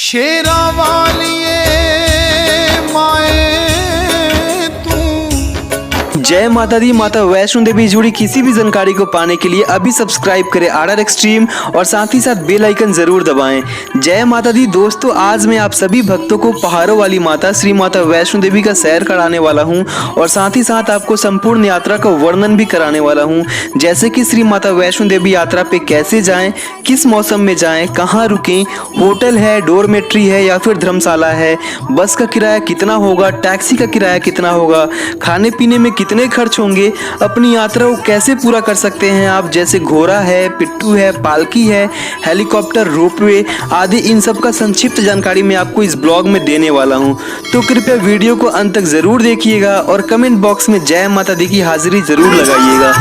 शेरा वालिए माए तू। जय माता दी। माता वैष्णो देवी जुड़ी किसी भी जानकारी को पाने के लिए अभी सब्सक्राइब करें RR एक्सट्रीम और साथ ही साथ बेल आइकन जरूर दबाएं। जय माता दी। दोस्तों, आज मैं आप सभी भक्तों को पहाड़ों वाली माता श्री माता वैष्णो देवी का सैर कराने वाला हूं और साथ ही साथ आपको संपूर्ण यात्रा का वर्णन भी कराने वाला हूं, जैसे कि श्री माता वैष्णो देवी यात्रा पे कैसे जाएं, किस मौसम में जाएं, कहाँ रुकें, होटल है, डोरमेट्री है या फिर धर्मशाला है, बस का किराया कितना होगा, टैक्सी का किराया कितना होगा, खाने पीने में कितने खर्च होंगे, अपनी यात्रा को कैसे पूरा कर सकते हैं आप, जैसे घोड़ा है, पिट्ठू है, पालकी है, हेलीकॉप्टर, रोपवे आदि, इन सब का संक्षिप्त जानकारी मैं आपको इस ब्लॉग में देने वाला हूं। तो कृपया वीडियो को अंत तक जरूर देखिएगा और कमेंट बॉक्स में जय माता दी की हाजिरी जरूर लगाइएगा।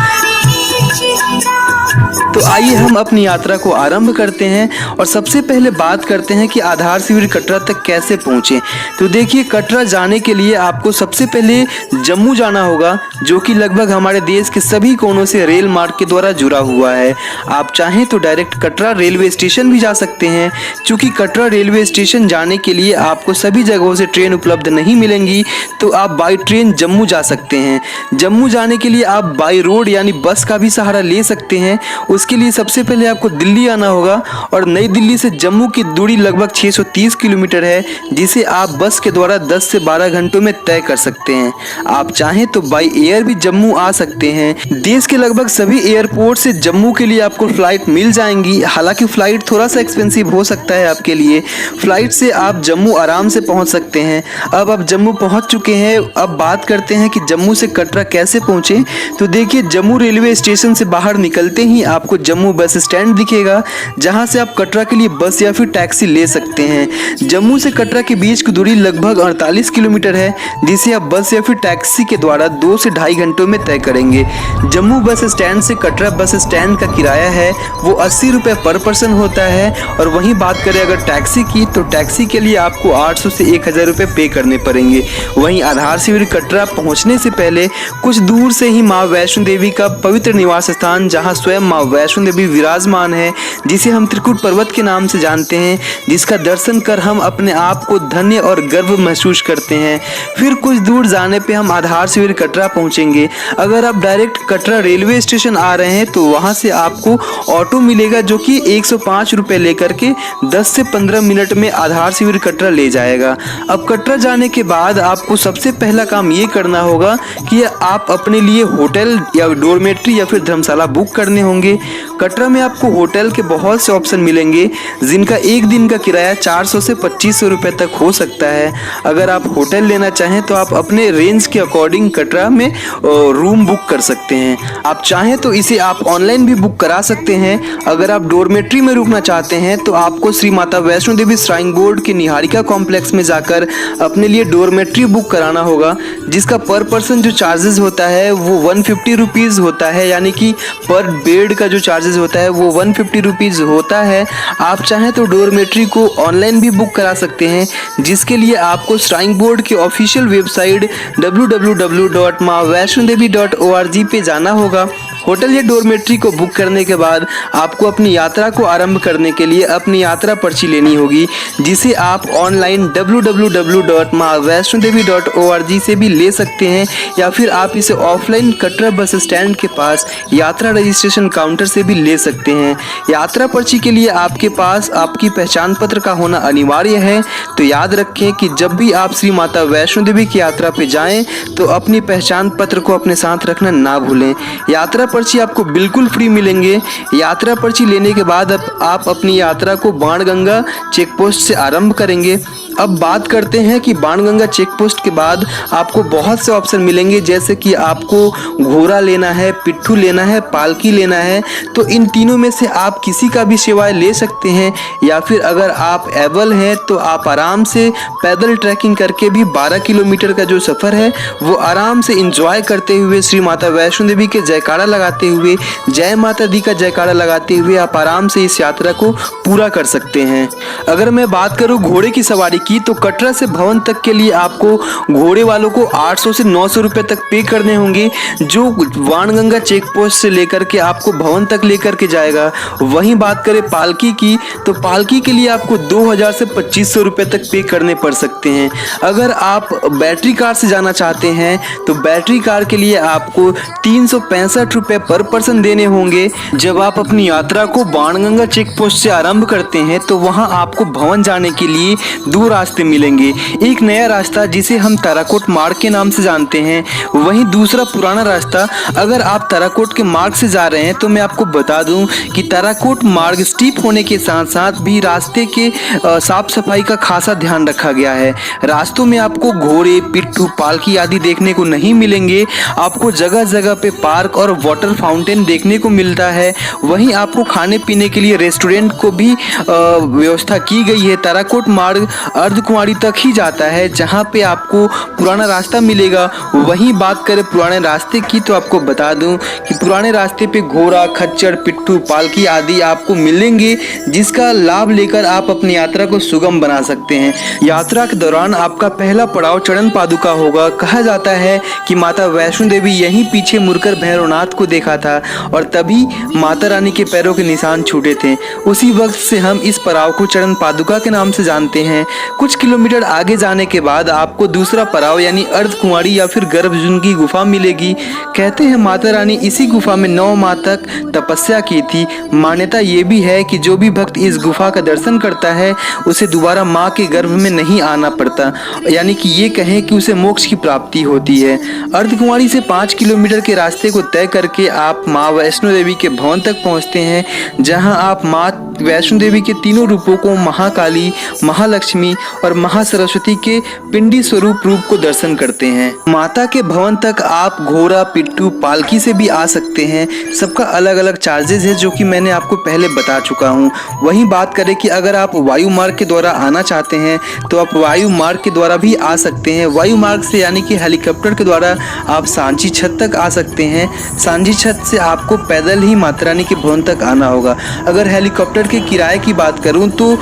तो आइए हम अपनी यात्रा को आरंभ करते हैं और सबसे पहले बात करते हैं कि आधार शिविर कटरा तक कैसे पहुंचे। तो देखिए, कटरा जाने के लिए आपको सबसे पहले जम्मू जाना होगा, जो कि लगभग हमारे देश के सभी कोनों से रेल मार्ग के द्वारा जुड़ा हुआ है। आप चाहें तो डायरेक्ट कटरा रेलवे स्टेशन भी जा सकते हैं। चूँकि कटरा रेलवे स्टेशन जाने के लिए आपको सभी जगहों से ट्रेन उपलब्ध नहीं मिलेंगी, तो आप बाई ट्रेन जम्मू जा सकते हैं। जम्मू जाने के लिए आप बाई रोड यानी बस का भी सहारा ले सकते हैं। उसके लिए सबसे पहले आपको दिल्ली आना होगा और नई दिल्ली से जम्मू की दूरी लगभग 630 किलोमीटर है, जिसे आप बस के द्वारा 10 से 12 घंटों में तय कर सकते हैं। आप चाहें तो बाई एयर भी जम्मू आ सकते हैं। देश के लगभग सभी एयरपोर्ट से जम्मू के लिए आपको फ्लाइट मिल जाएंगी। हालांकि फ्लाइट थोड़ा सा एक्सपेंसिव हो सकता है आपके लिए। फ्लाइट से आप जम्मू आराम से पहुंच सकते हैं। अब आप जम्मू पहुंच चुके हैं। अब बात करते हैं कि जम्मू से कटरा कैसे पहुंचे। तो देखिए, जम्मू रेलवे स्टेशन से बाहर निकलते ही आपको जम्मू बस स्टैंड दिखेगा, जहां से आप कटरा के लिए बस या फिर टैक्सी ले सकते हैं। जम्मू से कटरा के बीच की दूरी लगभग 48 किलोमीटर है, जिसे आप बस या फिर टैक्सी के द्वारा 2 से ढाई घंटों में तय करेंगे। जम्मू बस स्टैंड से कटरा बस स्टैंड का किराया है वो 80 रुपये पर पर्सन होता है। और वहीं बात करें अगर टैक्सी की, तो टैक्सी के लिए आपको 800 से 1000 रुपये पे करने पड़ेंगे। वहीं आधार शिविर कटरा पहुंचने से पहले कुछ दूर से ही माँ वैष्णो देवी का पवित्र निवास स्थान, जहाँ स्वयं माँ वैष्णो देवी विराजमान है, जिसे हम त्रिकुट पर्वत के नाम से जानते हैं, जिसका दर्शन कर हम अपने आप को धन्य और गर्व महसूस करते हैं। फिर कुछ दूर जाने पे हम आधार शिविर कटरा पहुंचेंगे। अगर आप डायरेक्ट कटरा रेलवे स्टेशन आ रहे हैं तो वहां से आपको ऑटो मिलेगा, जो कि 105 रुपये लेकर के 10 से 15 मिनट में आधार शिविर कटरा ले जाएगा। अब कटरा जाने के बाद आपको सबसे पहला काम ये करना होगा कि आप अपने लिए होटल या डोरमेट्री या फिर धर्मशाला बुक करने होंगे। कटरा में आपको होटल के बहुत से ऑप्शन मिलेंगे, जिनका एक दिन का किराया 400 से 2500 रुपये तक हो सकता है। अगर आप होटल लेना चाहें तो आप अपने रेंज के अकॉर्डिंग कटरा में रूम बुक कर सकते हैं। आप चाहें तो इसे आप ऑनलाइन भी बुक करा सकते हैं। अगर आप डोरमेट्री में रुकना चाहते हैं तो आपको श्री माता वैष्णो देवी श्राइन बोर्ड के निहारिका कॉम्प्लेक्स में जाकर अपने लिए डोरमेट्री बुक कराना होगा, जिसका पर पर्सन जो चार्जेस होता है वो 150 रुपीज़ होता है, यानी कि पर बेड का जो चार्जेस होता है वो 150 रुपीज़ होता है। आप चाहें तो डोरमेट्री को ऑनलाइन भी बुक करा सकते हैं, जिसके लिए आपको श्राइन बोर्ड के ऑफिशियल वेबसाइट www.maavaishnodevi.org पे जाना होगा। होटल या डोरमेट्री को बुक करने के बाद आपको अपनी यात्रा को आरंभ करने के लिए अपनी यात्रा पर्ची लेनी होगी, जिसे आप ऑनलाइन www.maavaishnodevi.org से भी ले सकते हैं, या फिर आप इसे ऑफलाइन कटरा बस स्टैंड के पास यात्रा रजिस्ट्रेशन काउंटर से भी ले सकते हैं। यात्रा पर्ची के लिए आपके पास आपकी पहचान पत्र का होना अनिवार्य है। तो याद रखें कि जब भी आप श्री माता वैष्णो देवी की यात्रा पे जाएं तो अपनी पहचान पत्र को अपने साथ रखना ना भूलें। यात्रा पर्ची आपको बिल्कुल फ्री मिलेंगे। यात्रा पर्ची लेने के बाद आप अपनी यात्रा को बाणगंगा चेक पोस्ट से आरंभ करेंगे। अब बात करते हैं कि बाणगंगा चेक पोस्ट के बाद आपको बहुत से ऑप्शन मिलेंगे, जैसे कि आपको घोड़ा लेना है, पिट्ठू लेना है, पालकी लेना है। तो इन तीनों में से आप किसी का भी सेवाएं ले सकते हैं, या फिर अगर आप एबल हैं तो आप आराम से पैदल ट्रैकिंग करके भी 12 किलोमीटर का जो सफ़र है वो आराम से इंजॉय करते हुए श्री माता वैष्णो देवी के जयकारा लगाते हुए, जय माता दी का जयकारा लगाते हुए आप आराम से इस यात्रा को पूरा कर सकते हैं। अगर मैं बात करूँ घोड़े की सवारी की, तो कटरा से भवन तक के लिए आपको घोड़े वालों को 800 से 900 रुपए तक पे करने होंगे, जो वाणगंगा चेक पोस्ट से लेकर के आपको भवन तक लेकर के जाएगा। वहीं बात करें पालकी की, तो पालकी के लिए आपको 2000 से 2500 रुपए तक पे करने पड़ सकते हैं। अगर आप बैटरी कार से जाना चाहते हैं तो बैटरी कार के लिए आपको 365 रुपए पर पर्सन देने होंगे। जब आप अपनी यात्रा को बाणगंगा चेक पोस्ट से आरंभ करते हैं तो वहां आपको भवन जाने के लिए दो रास्ते मिलेंगे। एक नया रास्ता जिसे हम ताराकोट मार्ग के नाम से जानते हैं, वहीं दूसरा पुराना रास्ता। अगर आप ताराकोट के मार्ग से जा रहे हैं तो मैं आपको बता दूं कि ताराकोट मार्ग स्टीप होने के साथ साथ भी रास्ते के साफ सफाई का खासा ध्यान रखा गया है। रास्तों में आपको घोड़े, पिट्ठू, पालकी आदि देखने को नहीं मिलेंगे। आपको जगह जगह पे पार्क और वाटर फाउंटेन देखने को मिलता है। वहीं आपको खाने पीने के लिए रेस्टोरेंट को भी व्यवस्था की गई है। ताराकोट मार्ग अर्धकुंवारी तक ही जाता है, जहां पे आपको पुराना रास्ता मिलेगा। वहीं बात करें पुराने रास्ते की, तो आपको बता दूं कि पुराने रास्ते पे घोड़ा, खच्चर, पिट्ठू, पालकी आदि आपको मिलेंगे, जिसका लाभ लेकर आप अपनी यात्रा को सुगम बना सकते हैं। यात्रा के दौरान आपका पहला पड़ाव चरण पादुका होगा। कहा जाता है कि माता वैष्णो देवी यहीं पीछे मुड़कर भैरवनाथ को देखा था और तभी माता रानी के पैरों के निशान छूटे थे। उसी वक्त से हम इस पड़ाव को चरण पादुका के नाम से जानते हैं। कुछ किलोमीटर आगे जाने के बाद आपको दूसरा पड़ाव यानी अर्धकुंवारी या फिर गर्भजून की गुफा मिलेगी। कहते हैं माता रानी इसी गुफा में 9 माह तक तपस्या की थी। मान्यता ये भी है कि जो भी भक्त इस गुफा का दर्शन करता है उसे दोबारा माँ के गर्भ में नहीं आना पड़ता, यानी कि ये कहें कि उसे मोक्ष की प्राप्ति होती है। अर्धकुंवारी से 5 किलोमीटर के रास्ते को तय करके आप माँ वैष्णो देवी के भवन तक पहुँचते हैं, जहाँ आप माँ वैष्णो देवी के तीनों रूपों को, महाकाली, महालक्ष्मी और महासरस्वती के पिंडी स्वरूप रूप को दर्शन करते हैं। माता के भवन तक आप घोड़ा, पिट्ठू, पालकी से भी आ सकते हैं। सबका अलग अलग चार्जेस है, जो कि मैंने आपको पहले बता चुका हूँ। वहीं बात करें कि अगर आप वायु मार्ग के द्वारा आना चाहते हैं तो आप वायु मार्ग के द्वारा भी आ सकते हैं। वायु मार्ग से यानी कि हेलीकॉप्टर के द्वारा आप सांची छत तक आ सकते हैं। सांची छत से आपको पैदल ही माता रानी के भवन तक आना होगा। अगर हेलीकॉप्टर के किराए की बात करूं तो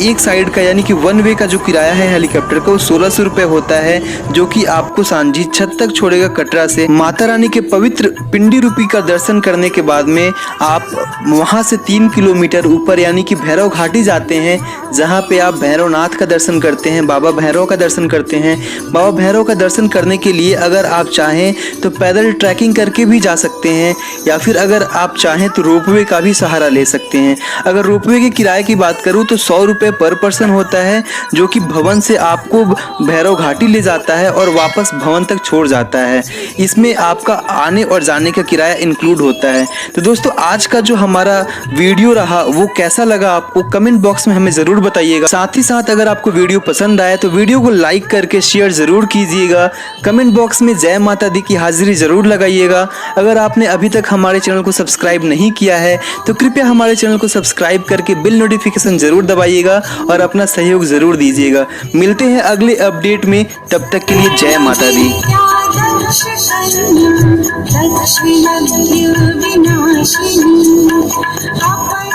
एक साइड का यानी कि वन वे का जो किराया है हेलीकॉप्टर का वो 1600 रुपये होता है, जो कि आपको सांची छत तक छोड़ेगा कटरा से। माता रानी के पवित्र पिंडी रूपी का दर्शन करने के बाद में आप वहां से 3 किलोमीटर ऊपर यानी कि भैरव घाटी जाते हैं, जहां पे आप भैरवनाथ का दर्शन करते हैं, बाबा भैरव का दर्शन करते हैं। बाबा भैरव का दर्शन करने के लिए अगर आप चाहें तो पैदल ट्रैकिंग करके भी जा सकते हैं, या फिर अगर आप चाहें तो रोपवे का भी सहारा ले सकते हैं। अगर रोपवे के किराए की बात करूं तो 100 रुपये पर पर्सन होता है, जो कि भवन से आपको भैरव घाटी ले जाता है और वापस भवन तक छोड़ जाता है। इसमें आपका आने और जाने का किराया इंक्लूड होता है। तो दोस्तों, आज का जो हमारा वीडियो रहा वो कैसा लगा आपको कमेंट बॉक्स में हमें ज़रूर बताइएगा। साथ ही साथ अगर आपको वीडियो पसंद आया तो वीडियो को लाइक करके शेयर ज़रूर कीजिएगा। कमेंट बॉक्स में जय माता दी की हाजिरी ज़रूर लगाइएगा। अगर आपने अभी तक हमारे चैनल को सब्सक्राइब नहीं किया है तो कृपया हमारे चैनल को सब्सक्राइब करके बिल नोटिफिकेशन ज़रूर दबाइएगा और अपना सहयोग ज़रूर दीजिएगा। मिलते हैं अगले अपडेट में, तब तक के लिए जय माता दी। दक्षिण विनाशिनी